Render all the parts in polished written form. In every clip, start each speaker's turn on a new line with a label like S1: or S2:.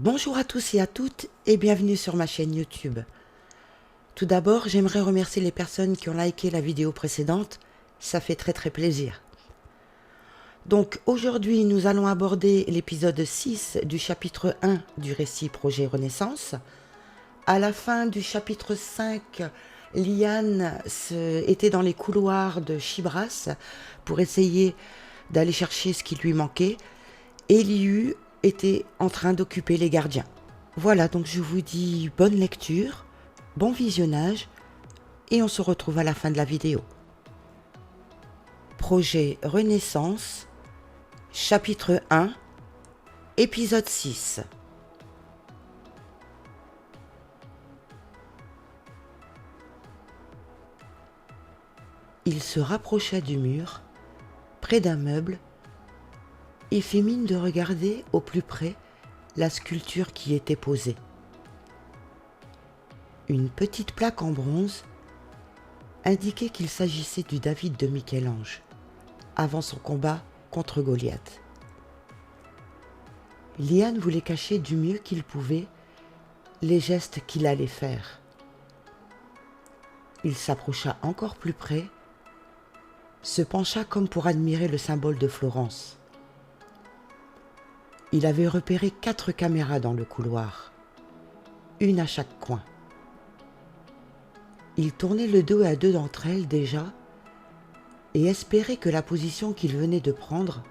S1: Bonjour à tous et à toutes et bienvenue sur ma chaîne YouTube. Tout d'abord, j'aimerais remercier les personnes qui ont liké la vidéo précédente, ça fait très plaisir. Donc aujourd'hui, nous allons aborder l'épisode 6 du chapitre 1 du récit Projet Renaissance. À la fin du chapitre 5, Liane était dans les couloirs de Chibras pour essayer d'aller chercher ce qui lui manquait et Liu était en train d'occuper les gardiens. Voilà, donc je vous dis bonne lecture, bon visionnage et on se retrouve à la fin de la vidéo. Projet Renaissance, chapitre 1, épisode 6. Il se rapprocha du mur, près d'un meuble, et fit mine de regarder au plus près la sculpture qui était posée. Une petite plaque en bronze indiquait qu'il s'agissait du David de Michel-Ange, avant son combat contre Goliath. Liane voulait cacher du mieux qu'il pouvait les gestes qu'il allait faire. Il s'approcha encore plus près, se pencha comme pour admirer le symbole de Florence. Il avait repéré 4 caméras dans le couloir, une à chaque coin. Il tournait le dos à 2 d'entre elles déjà et espérait que la position qu'il venait de prendre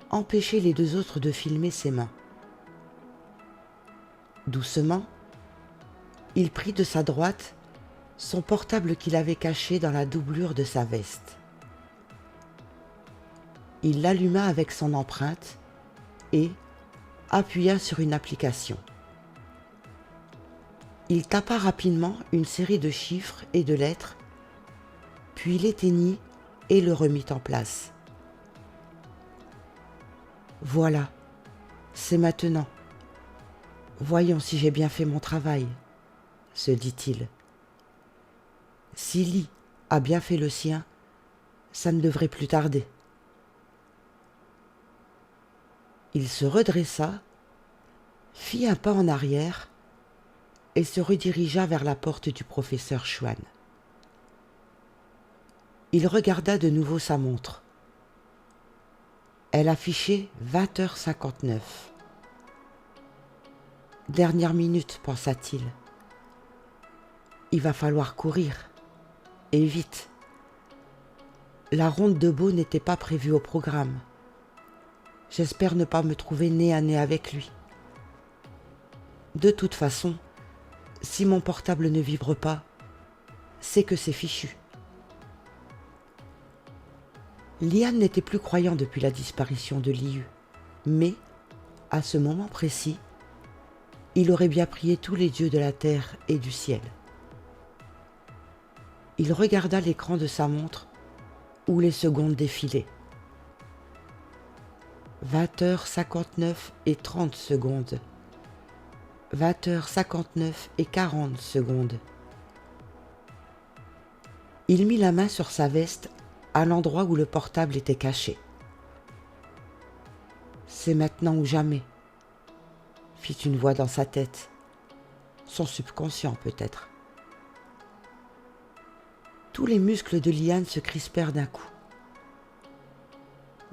S1: empêchait les 2 autres de filmer ses mains. Doucement, il prit de sa droite son portable qu'il avait caché dans la doublure de sa veste. Il l'alluma avec son empreinte et appuya sur une application. Il tapa rapidement une série de chiffres et de lettres, puis l'éteignit et le remit en place. Voilà, c'est maintenant. Voyons si j'ai bien fait mon travail, se dit-il. Si Li a bien fait le sien, ça ne devrait plus tarder. Il se redressa, fit un pas en arrière et se redirigea vers la porte du professeur Chuan. Il regarda de nouveau sa montre. Elle affichait 20h59. Dernière minute, pensa-t-il. Il va falloir courir, et vite. La ronde de Beau n'était pas prévue au programme. J'espère ne pas me trouver nez à nez avec lui. De toute façon, si mon portable ne vibre pas, c'est que c'est fichu. Liane n'était plus croyant depuis la disparition de Liu, mais, à ce moment précis, il aurait bien prié tous les dieux de la terre et du ciel. Il regarda l'écran de sa montre où les secondes défilaient. 20h59 et 30 secondes. 20h59 et 40 secondes. Il mit la main sur sa veste à l'endroit où le portable était caché. C'est maintenant ou jamais, fit une voix dans sa tête, son subconscient peut-être. Tous les muscles de Liane se crispèrent d'un coup.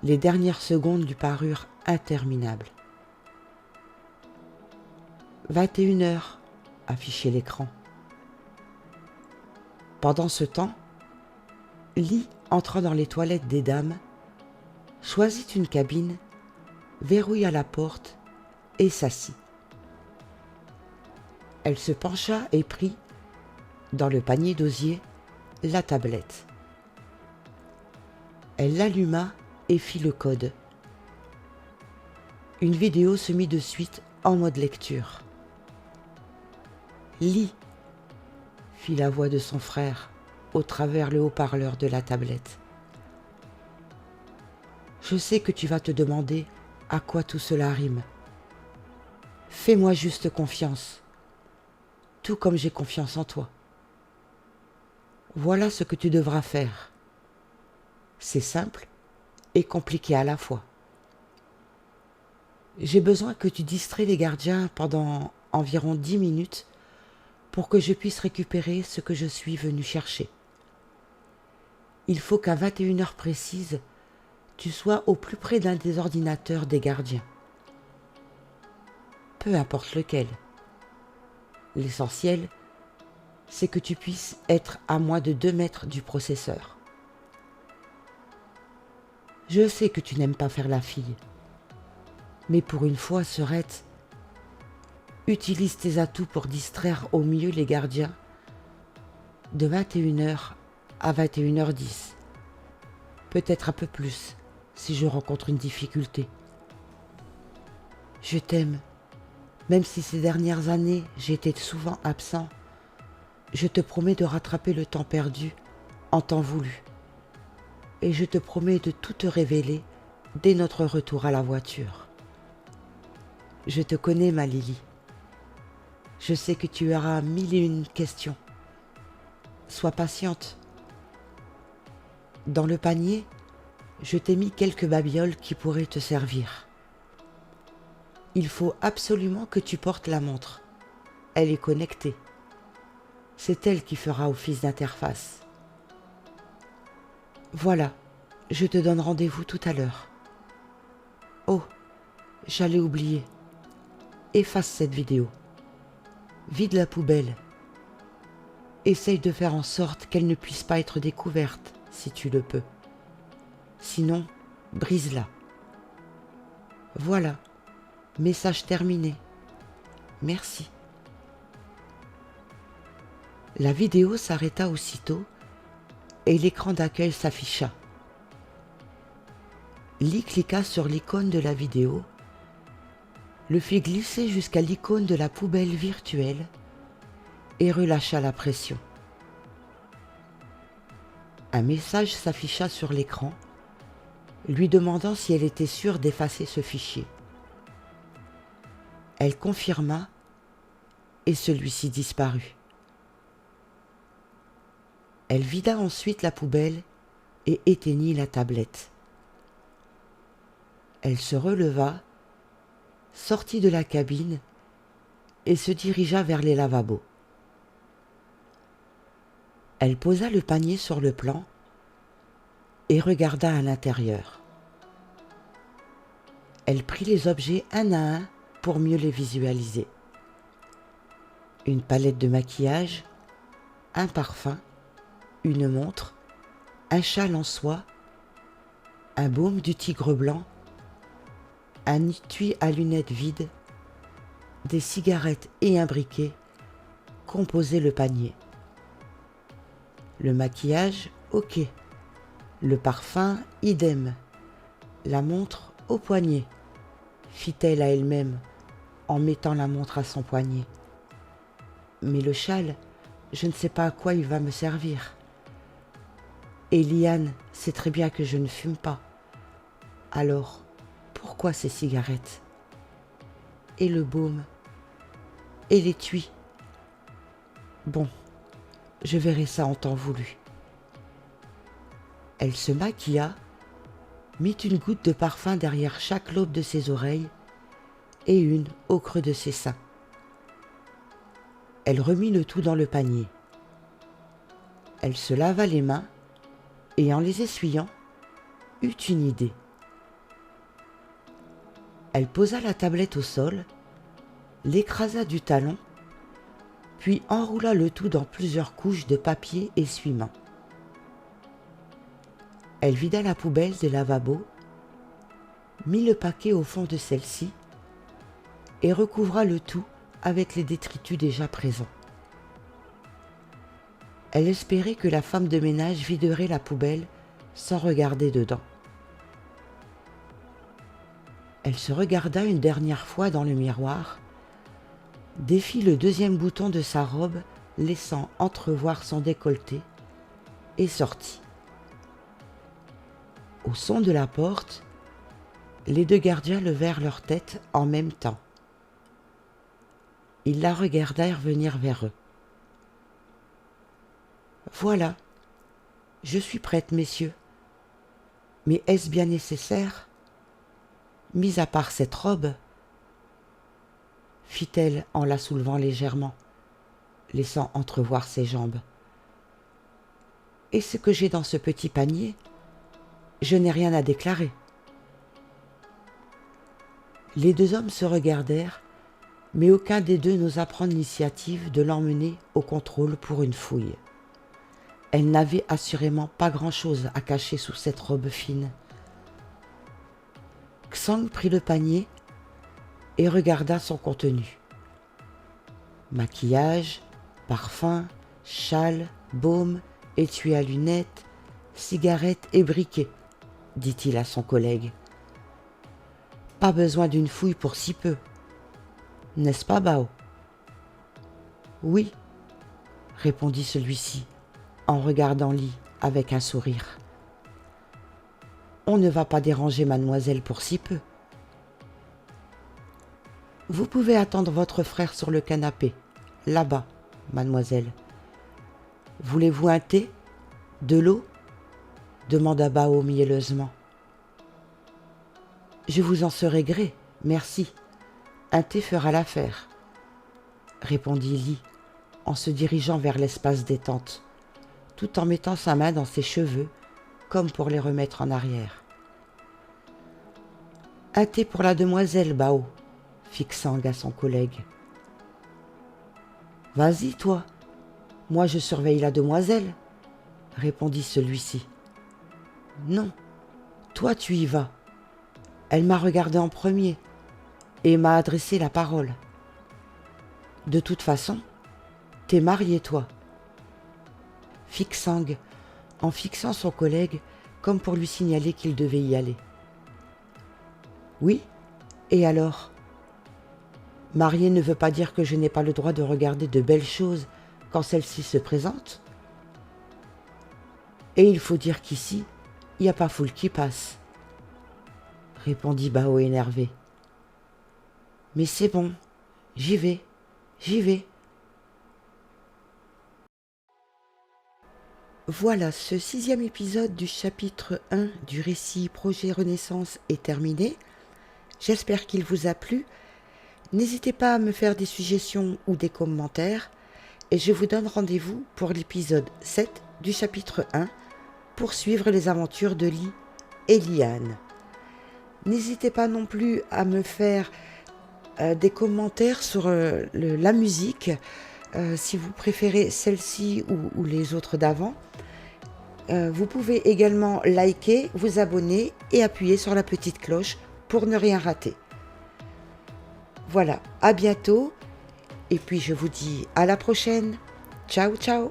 S1: Les dernières secondes lui parurent interminables. 21h, affichait l'écran. Pendant ce temps, Li entra dans les toilettes des dames, choisit une cabine, verrouilla la porte et s'assit. Elle se pencha et prit, dans le panier d'osier, la tablette. Elle l'alluma et fit le code. Une vidéo se mit de suite en mode lecture. « Lis !» fit la voix de son frère au travers le haut-parleur de la tablette. « Je sais que tu vas te demander à quoi tout cela rime. Fais-moi juste confiance, tout comme j'ai confiance en toi. Voilà ce que tu devras faire. C'est simple et compliqué à la fois. J'ai besoin que tu distrais les gardiens pendant environ 10 minutes pour que je puisse récupérer ce que je suis venu chercher. Il faut qu'à 21 heures précises, tu sois au plus près d'un des ordinateurs des gardiens. Peu importe lequel. L'essentiel, c'est que tu puisses être à moins de 2 mètres du processeur. Je sais que tu n'aimes pas faire la fille, mais pour une fois, Serette, utilise tes atouts pour distraire au mieux les gardiens de 21 heures à 21h10. Peut-être un peu plus si je rencontre une difficulté. Je t'aime, même si ces dernières années j'ai été souvent absent. Je te promets de rattraper le temps perdu en temps voulu. Et je te promets de tout te révéler dès notre retour à la voiture. Je te connais, ma Lily. Je sais que tu auras 1001 questions. Sois patiente. Dans le panier, je t'ai mis quelques babioles qui pourraient te servir. Il faut absolument que tu portes la montre. Elle est connectée. C'est elle qui fera office d'interface. Voilà, je te donne rendez-vous tout à l'heure. Oh, j'allais oublier. Efface cette vidéo. Vide la poubelle. Essaye de faire en sorte qu'elle ne puisse pas être découverte, si tu le peux. Sinon, brise-la. Voilà, message terminé. Merci. La vidéo s'arrêta aussitôt et l'écran d'accueil s'afficha. Lee cliqua sur l'icône de la vidéo, le fit glisser jusqu'à l'icône de la poubelle virtuelle et relâcha la pression. Un message s'afficha sur l'écran, lui demandant si elle était sûre d'effacer ce fichier. Elle confirma et celui-ci disparut. Elle vida ensuite la poubelle et éteignit la tablette. Elle se releva, sortit de la cabine et se dirigea vers les lavabos. Elle posa le panier sur le plan et regarda à l'intérieur. Elle prit les objets un à un pour mieux les visualiser. Une palette de maquillage, un parfum, une montre, un châle en soie, un baume du tigre blanc, un étui à lunettes vide, des cigarettes et un briquet composaient le panier. Le maquillage, ok. Le parfum, idem. La montre au poignet, fit-elle à elle-même en mettant la montre à son poignet. Mais le châle, je ne sais pas à quoi il va me servir. Et Liane sait très bien que je ne fume pas. Alors, pourquoi ces cigarettes? Et le baume? Et l'étui? Bon, je verrai ça en temps voulu. Elle se maquilla, mit une goutte de parfum derrière chaque lobe de ses oreilles et une au creux de ses seins. Elle remit le tout dans le panier. Elle se lava les mains et en les essuyant, eut une idée. Elle posa la tablette au sol, l'écrasa du talon, puis enroula le tout dans plusieurs couches de papier essuie-mains. Elle vida la poubelle des lavabos, mit le paquet au fond de celle-ci et recouvra le tout avec les détritus déjà présents. Elle espérait que la femme de ménage viderait la poubelle sans regarder dedans. Elle se regarda une dernière fois dans le miroir, défit le deuxième bouton de sa robe, laissant entrevoir son décolleté, et sortit. Au son de la porte, les deux gardiens levèrent leur tête en même temps. Ils la regardèrent venir vers eux. « Voilà, je suis prête, messieurs. Mais est-ce bien nécessaire? Mis à part cette robe, fit-elle en la soulevant légèrement, laissant entrevoir ses jambes. Et ce que j'ai dans ce petit panier, je n'ai rien à déclarer. Les deux hommes se regardèrent, mais aucun des deux n'osa prendre l'initiative de l'emmener au contrôle pour une fouille. Elle n'avait assurément pas grand-chose à cacher sous cette robe fine. Xang prit le panier et regarda son contenu. Maquillage, parfum, châle, baume, étui à lunettes, cigarettes et briquets, dit-il à son collègue. Pas besoin d'une fouille pour si peu. N'est-ce pas, Bao? Oui, répondit celui-ci, en regardant Li avec un sourire. On ne va pas déranger mademoiselle pour si peu. Vous pouvez attendre votre frère sur le canapé, là-bas, mademoiselle. Voulez-vous un thé? De l'eau? Demanda Bao mielleusement. Je vous en serai gré, merci. Un thé fera l'affaire, répondit Li en se dirigeant vers l'espace détente, tout en mettant sa main dans ses cheveux comme pour les remettre en arrière. Un thé pour la demoiselle, Bao, fit Xang à son collègue. Vas-y, toi, moi je surveille la demoiselle, répondit celui-ci. Non, toi tu y vas. Elle m'a regardé en premier et m'a adressé la parole. De toute façon, t'es marié, toi, fit Xang en fixant son collègue comme pour lui signaler qu'il devait y aller. Oui, et alors? Marié ne veut pas dire que je n'ai pas le droit de regarder de belles choses quand celles-ci se présentent. Et il faut dire qu'ici, il n'y a pas foule qui passe, répondit Bao énervé. Mais c'est bon, j'y vais. Voilà, ce 6e épisode du chapitre 1 du récit Projet Renaissance est terminé. J'espère qu'il vous a plu. N'hésitez pas à me faire des suggestions ou des commentaires et je vous donne rendez-vous pour l'épisode 7 du chapitre 1 pour suivre les aventures de Li et Liane. N'hésitez pas non plus à me faire des commentaires sur la musique, si vous préférez celle-ci ou les autres d'avant. Vous pouvez également liker, vous abonner et appuyer sur la petite cloche pour ne rien rater. Voilà, à bientôt et puis je vous dis à la prochaine. Ciao, ciao!